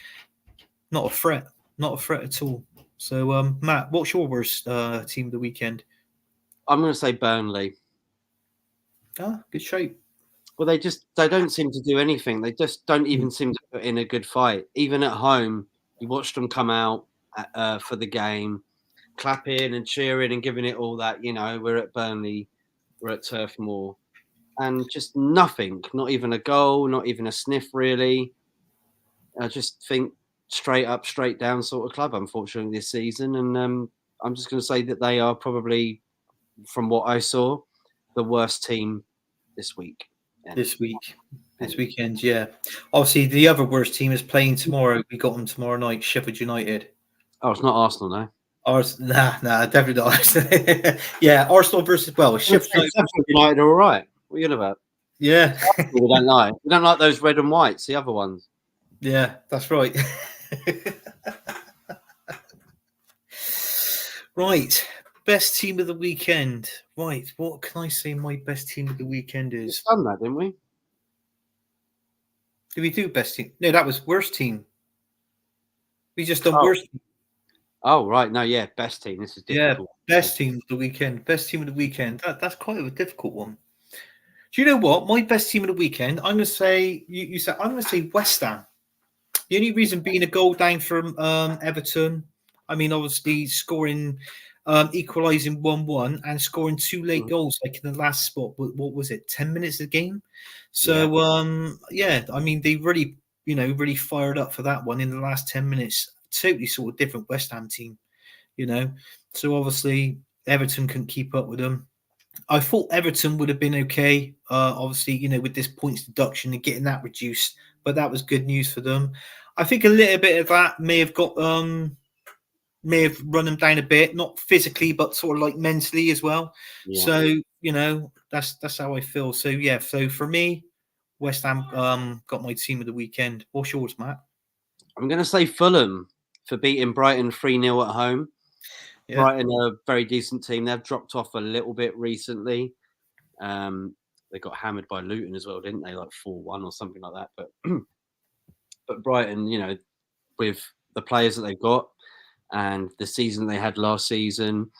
Speaker 1: Not a threat at all. So Matt, what's your worst team of the weekend?
Speaker 2: I'm going to say Burnley.
Speaker 1: Good shape.
Speaker 2: Well, they don't seem to do anything. They just don't even seem to put in a good fight, even at home. You watched them come out for the game, clapping and cheering and giving it all that. We're at Burnley, we're at Turf Moor, and just nothing. Not even a goal, not even a sniff, really. I just think straight up, straight down sort of club, unfortunately, this season. And I'm just going to say that they are probably, from what I saw, the worst team this week.
Speaker 1: This weekend, yeah. Obviously, the other worst team is playing tomorrow. We got them tomorrow night, Sheffield United.
Speaker 2: Oh, it's not Arsenal, no?
Speaker 1: Nah, definitely not Arsenal. Yeah, Arsenal versus, Sheffield
Speaker 2: United are all right. What are you on about?
Speaker 1: Yeah.
Speaker 2: We don't like. We don't like those red and whites, the other ones.
Speaker 1: Yeah, that's right. Right. Best team of the weekend. Right. What can I say my best team of the weekend is?
Speaker 2: We've done that, didn't we?
Speaker 1: Did we do best team? No, that was worst team. We just done worst team.
Speaker 2: Oh, right. No, yeah. Best team. This is difficult.
Speaker 1: Yeah, best team of the weekend. Best team of the weekend. That's quite a difficult one. Do you know what? My best team of the weekend, I'm going to say, you said, I'm going to say West Ham. The only reason being a goal down from Everton. I mean, obviously scoring, equalising 1-1 and scoring 2 late goals like in the last spot. What was it? 10 minutes of the game. So I mean, they really, really fired up for that one in the last 10 minutes. Totally sort of different West Ham team, So obviously Everton couldn't keep up with them. I thought Everton would have been okay, obviously, with this points deduction and getting that reduced, but that was good news for them. I think a little bit of that may have run them down a bit, not physically, but sort of like mentally as well. Yeah. So, that's how I feel. So, yeah, so for me, West Ham got my team of the weekend. What's yours, Matt?
Speaker 2: I'm going to say Fulham for beating Brighton 3-0 at home. Yeah. Brighton are a very decent team. They've dropped off a little bit recently. They got hammered by Luton as well, didn't they? Like 4-1 or something like that. But Brighton, with the players that they've got and the season they had last season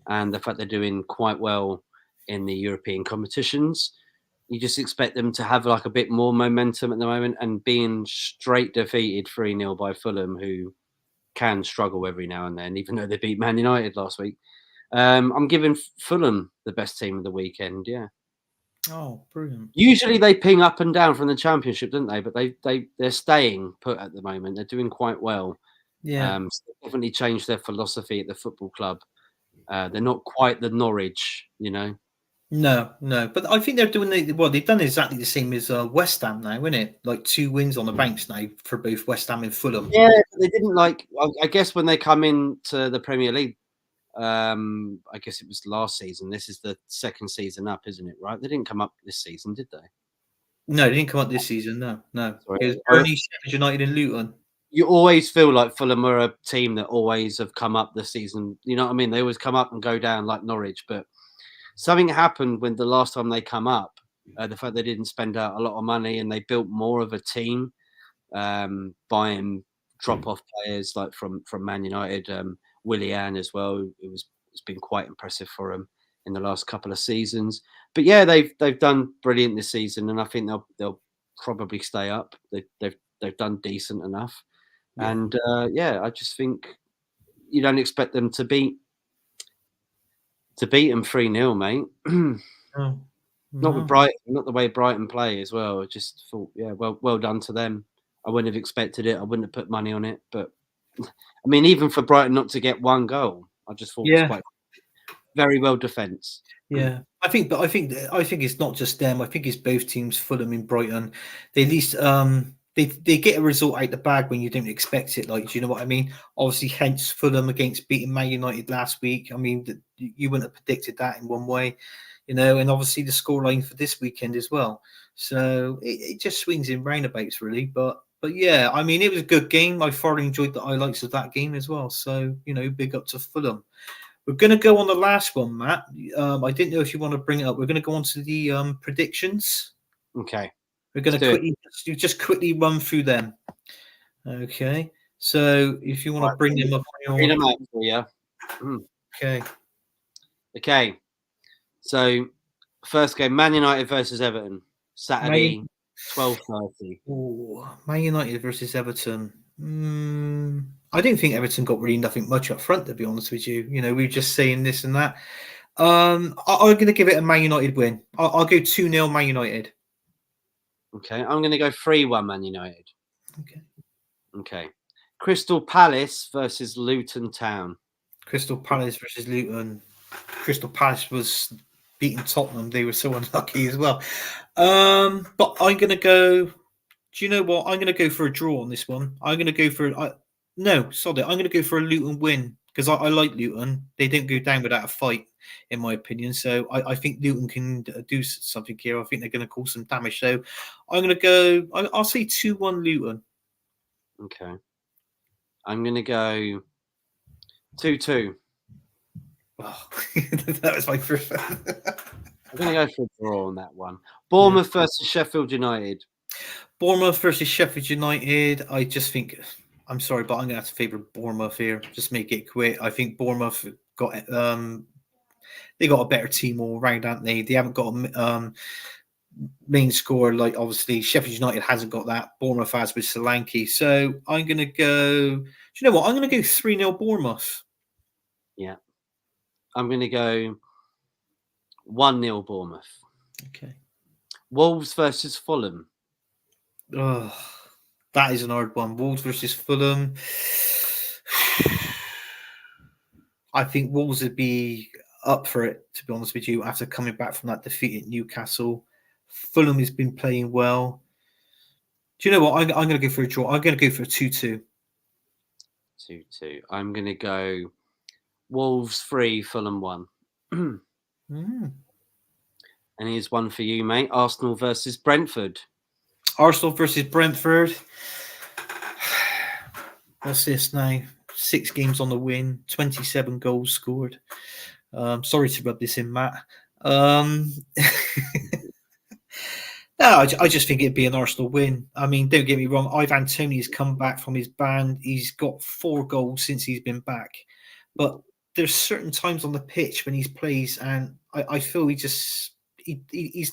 Speaker 2: and the fact they're doing quite well in the European competitions, you just expect them to have like a bit more momentum at the moment, and being straight defeated 3-0 by Fulham, who can struggle every now and then, even though they beat Man United last week. I'm giving Fulham the best team of the weekend, yeah.
Speaker 1: Oh, brilliant.
Speaker 2: Usually they ping up and down from the Championship, don't they? But they're staying put at the moment. They're doing quite well.
Speaker 1: Yeah.
Speaker 2: So they've definitely changed their philosophy at the football club. They're not quite the Norwich, you know.
Speaker 1: No, no, but I think they're doing they've done exactly the same as West Ham now, isn't it? Like 2 wins on the banks now for both West Ham and Fulham.
Speaker 2: Yeah, they didn't like. I guess when they come into the Premier League, I guess it was last season. This is the second season up, isn't it? Right? They didn't come up this season, did they?
Speaker 1: No, they didn't come up this season. No, no.
Speaker 2: Sorry.
Speaker 1: It was Burnley, Sheffield United, and Luton.
Speaker 2: You always feel like Fulham are a team that always have come up this season. You know what I mean? They always come up and go down like Norwich, but something happened when the last time they come up. The fact they didn't spend out a lot of money and they built more of a team, buying drop-off players like from Man United, Willian as well. It's been quite impressive for them in the last couple of seasons. But yeah, they've done brilliant this season, and I think they'll probably stay up. They've done decent enough,
Speaker 1: Yeah.
Speaker 2: and yeah, I just think you don't expect them to beat them 3-0, mate.
Speaker 1: Oh,
Speaker 2: Not with
Speaker 1: no.
Speaker 2: Brighton, not the way Brighton play as well. I just thought, yeah, well done to them. I wouldn't have expected it. I wouldn't have put money on it. But I mean, even for Brighton not to get one goal, I just thought was
Speaker 1: Yeah,
Speaker 2: quite very well defence.
Speaker 1: yeah. I think it's not just them. I think it's both teams, Fulham and Brighton. They at least they get a result out the bag when you don't expect it. Like, do you know what I mean? Obviously, hence Fulham against beating Man United last week. I mean, you wouldn't have predicted that in one way, you know. And obviously the scoreline for this weekend as well. So it just swings in roundabouts, really. But yeah, I mean, it was a good game. I thoroughly enjoyed the highlights of that game as well. So, you know, big up to Fulham. We're going to go on the last one, Matt. I didn't know if you want to bring it up. We're going to go on to the predictions.
Speaker 2: Okay,
Speaker 1: We're
Speaker 2: let's
Speaker 1: going to
Speaker 2: do it.
Speaker 1: quickly run through them. Okay. So if you want to
Speaker 2: Right,
Speaker 1: bring them up on
Speaker 2: read
Speaker 1: your.
Speaker 2: them out for you.
Speaker 1: Okay.
Speaker 2: Okay, so first game, Man United versus Everton, Saturday, 12:30.
Speaker 1: Man United versus Everton. I didn't think Everton got really nothing much up front, to be honest with you. You know, we were just saying this and that. I'm going to give it a Man United win. I'll go 2-0 Man United.
Speaker 2: Okay, I'm going to go 3-1 Man United.
Speaker 1: Okay.
Speaker 2: Okay, Crystal Palace versus Luton Town.
Speaker 1: Crystal Palace versus Luton. Crystal Palace was beating Tottenham. They were so unlucky as well. But I'm going to go. Do you know what? I'm going to go for a draw on this one. I'm going to go for. No, sod it. I'm going to go for a Luton win because I like Luton. They didn't go down without a fight, in my opinion. So I think Luton can do something here. I think they're going to cause some damage. So I'm going to go. I'll say 2-1 Luton.
Speaker 2: Okay. I'm going to go 2-2.
Speaker 1: Oh, that was my first.
Speaker 2: I'm going to go for a draw on that one. Bournemouth versus Sheffield United.
Speaker 1: Bournemouth versus Sheffield United. I just think, I'm sorry, but I'm going to have to favour Bournemouth here. Just make it quick. I think Bournemouth got they got a better team all round, haven't they? They haven't got a main scorer like obviously Sheffield United hasn't got that. Bournemouth has with Solanke. So I'm going to go. Do you know what? I'm going to go 3-0 Bournemouth.
Speaker 2: Yeah. I'm going to go 1-0 Bournemouth.
Speaker 1: Okay.
Speaker 2: Wolves versus Fulham.
Speaker 1: Oh, that is an hard one. Wolves versus Fulham. I think Wolves would be up for it, to be honest with you, after coming back from that defeat at Newcastle. Fulham has been playing well. Do you know what? I'm going to go for a draw. I'm going to go for a 2-2.
Speaker 2: 2-2. I'm going to go Wolves 3, Fulham 1. And here's one for you, mate. Arsenal versus Brentford.
Speaker 1: Arsenal versus Brentford. What's this now? 6 games on the win, 27 goals scored. Sorry to rub this in, Matt. No, I just think it'd be an Arsenal win. I mean, don't get me wrong. Ivan Toney's come back from his ban. He's got 4 goals since he's been back. But there's certain times on the pitch when he plays, and I feel he's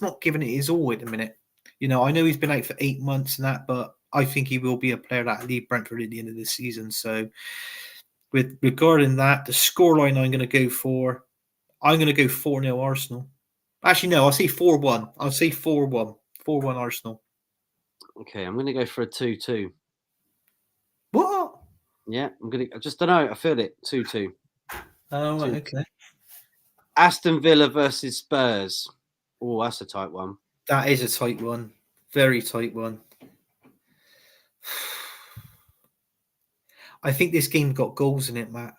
Speaker 1: not giving it his all at the minute. You know, I know he's been out for 8 months and that, but I think he will be a player that will leave Brentford at the end of the season. So, regarding that, the scoreline I'm going to go 4-0 Arsenal. Actually, no, I'll say 4-1. I'll say 4-1. 4-1 Arsenal.
Speaker 2: Okay, I'm going to go for a 2-2.
Speaker 1: What?
Speaker 2: Yeah, I just don't know. I feel it. 2-2.
Speaker 1: Oh, right,
Speaker 2: 2.
Speaker 1: okay.
Speaker 2: Aston Villa versus Spurs. Oh, that's a tight one.
Speaker 1: That is a tight one. Very tight one. I think this game got goals in it, Matt.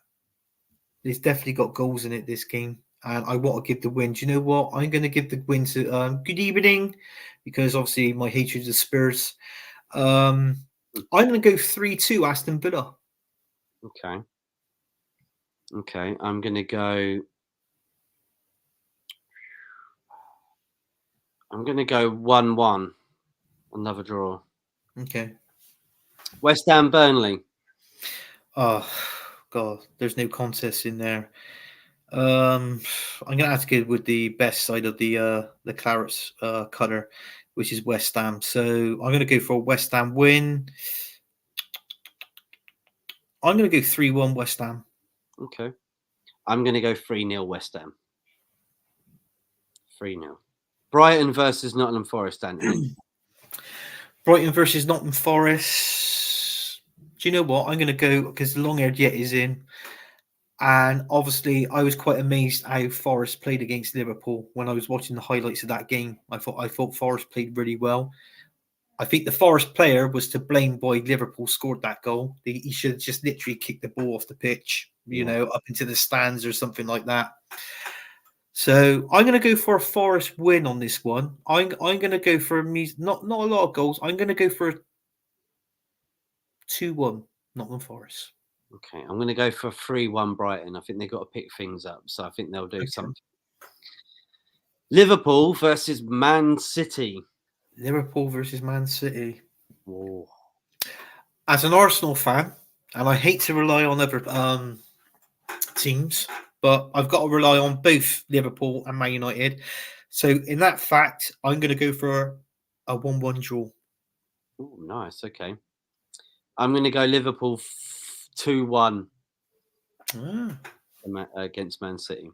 Speaker 1: It's definitely got goals in it, this game. And I want to give the win. Do you know what? I'm going to give the win to good evening, because obviously my hatred of the Spurs. I'm going to go 3-2 Aston Villa.
Speaker 2: Okay. Okay. I'm going to go 1-1. Another draw.
Speaker 1: Okay.
Speaker 2: West Ham Burnley.
Speaker 1: Oh, God. There's no contest in there. I'm going to have to go with the best side of the Clarets cutter, which is West Ham. So I'm going to go for a West Ham win. I'm going to go 3-1 West Ham.
Speaker 2: Okay. I'm going to go 3-0 West Ham. 3-0. Brighton versus Nottingham Forest, Anthony.
Speaker 1: Brighton versus Nottingham Forest. Do you know what? I'm going to go, because the long-haired yet is in. And obviously, I was quite amazed how Forest played against Liverpool when I was watching the highlights of that game. I thought Forest played really well. I think the Forest player was to blame why Liverpool scored that goal. He should have just literally kicked the ball off the pitch, up into the stands or something like that. So I'm going to go for a Forest win on this one. I'm going to go for not a lot of goals. I'm going to go for a 2-1 Nottingham Forest.
Speaker 2: Okay, I'm going to go for 3-1 Brighton. I think they've got to pick things up, so I think they'll do something. Liverpool versus Man City.
Speaker 1: Liverpool versus Man City.
Speaker 2: Whoa.
Speaker 1: As an Arsenal fan, and I hate to rely on other teams, but I've got to rely on both Liverpool and Man United. So in that fact, I'm going to go for a 1-1 draw.
Speaker 2: Oh, nice. Okay. I'm going to go Liverpool 2-1 against Man City.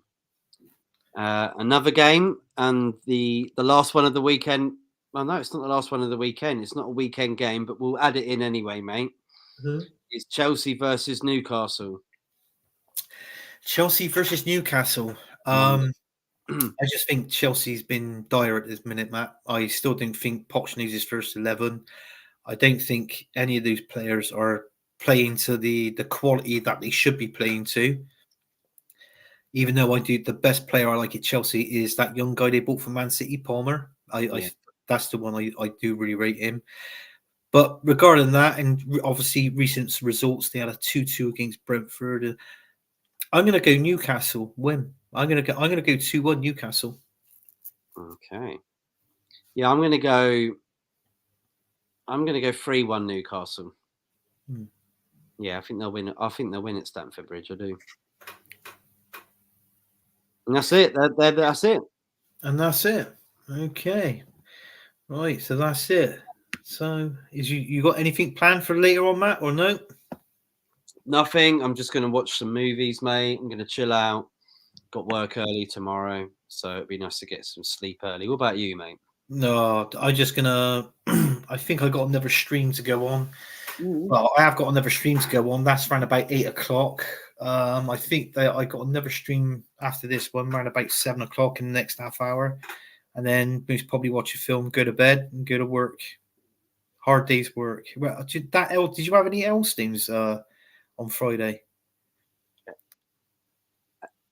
Speaker 2: Another game, and the last one of the weekend. Well, no, it's not the last one of the weekend. It's not a weekend game, but we'll add it in anyway, mate.
Speaker 1: Mm-hmm.
Speaker 2: It's Chelsea versus Newcastle.
Speaker 1: Chelsea versus Newcastle. I just think Chelsea's been dire at this minute, Matt. I still don't think Poch knows his first 11. I don't think any of those players are playing to the quality that they should be playing to. Even though the best player I like at Chelsea is that young guy they bought from Man City, Palmer. That's the one I do really rate him. But regarding that, and obviously recent results, they had a 2-2 against Brentford. I'm going to go Newcastle win. I'm going to go 2-1 Newcastle.
Speaker 2: Okay. Yeah, I'm going to go 3-1 Newcastle. Yeah, I think they'll win. I think they'll win at Stamford Bridge. I do. And that's it. That's it.
Speaker 1: And that's it. Okay. Right. So that's it. So you got anything planned for later on, Matt, or no?
Speaker 2: Nothing. I'm just going to watch some movies, mate. I'm going to chill out. Got work early tomorrow, so it'd be nice to get some sleep early. What about you, mate?
Speaker 1: No, I'm just gonna. I think I got another stream to go on.
Speaker 2: Mm-hmm.
Speaker 1: Well, I have got another stream to go on. That's around about 8 o'clock. I think that I got another stream after this one around about 7 o'clock in the next half hour, and then most probably watch a film, go to bed, and go to work. Hard day's work. Well, did you have any L streams on Friday?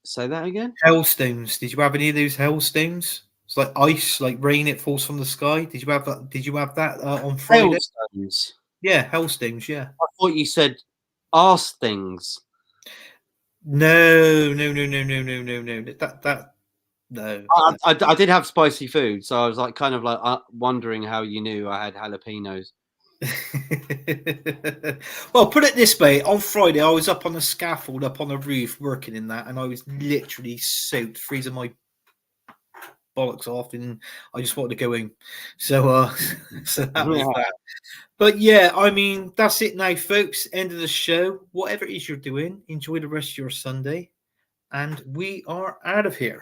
Speaker 2: Say that again.
Speaker 1: Hailstones. Did you have any of those hailstones? It's like ice, like rain. It falls from the sky. Did you have that? Did you have that on Friday?
Speaker 2: Hailstones.
Speaker 1: Yeah, hailstones. Yeah.
Speaker 2: I thought you said arse things.
Speaker 1: No. No.
Speaker 2: I did have spicy food, so I was like kind of like wondering how you knew I had jalapenos.
Speaker 1: Well, put it this way: on Friday, I was up on the scaffold, up on the roof, working in that, and I was literally soaked, freezing my bollocks off, and I just wanted to go in. So, so that was that. But yeah, I mean, that's it now, folks. End of the show. Whatever it is you're doing, enjoy the rest of your Sunday, and we are out of here.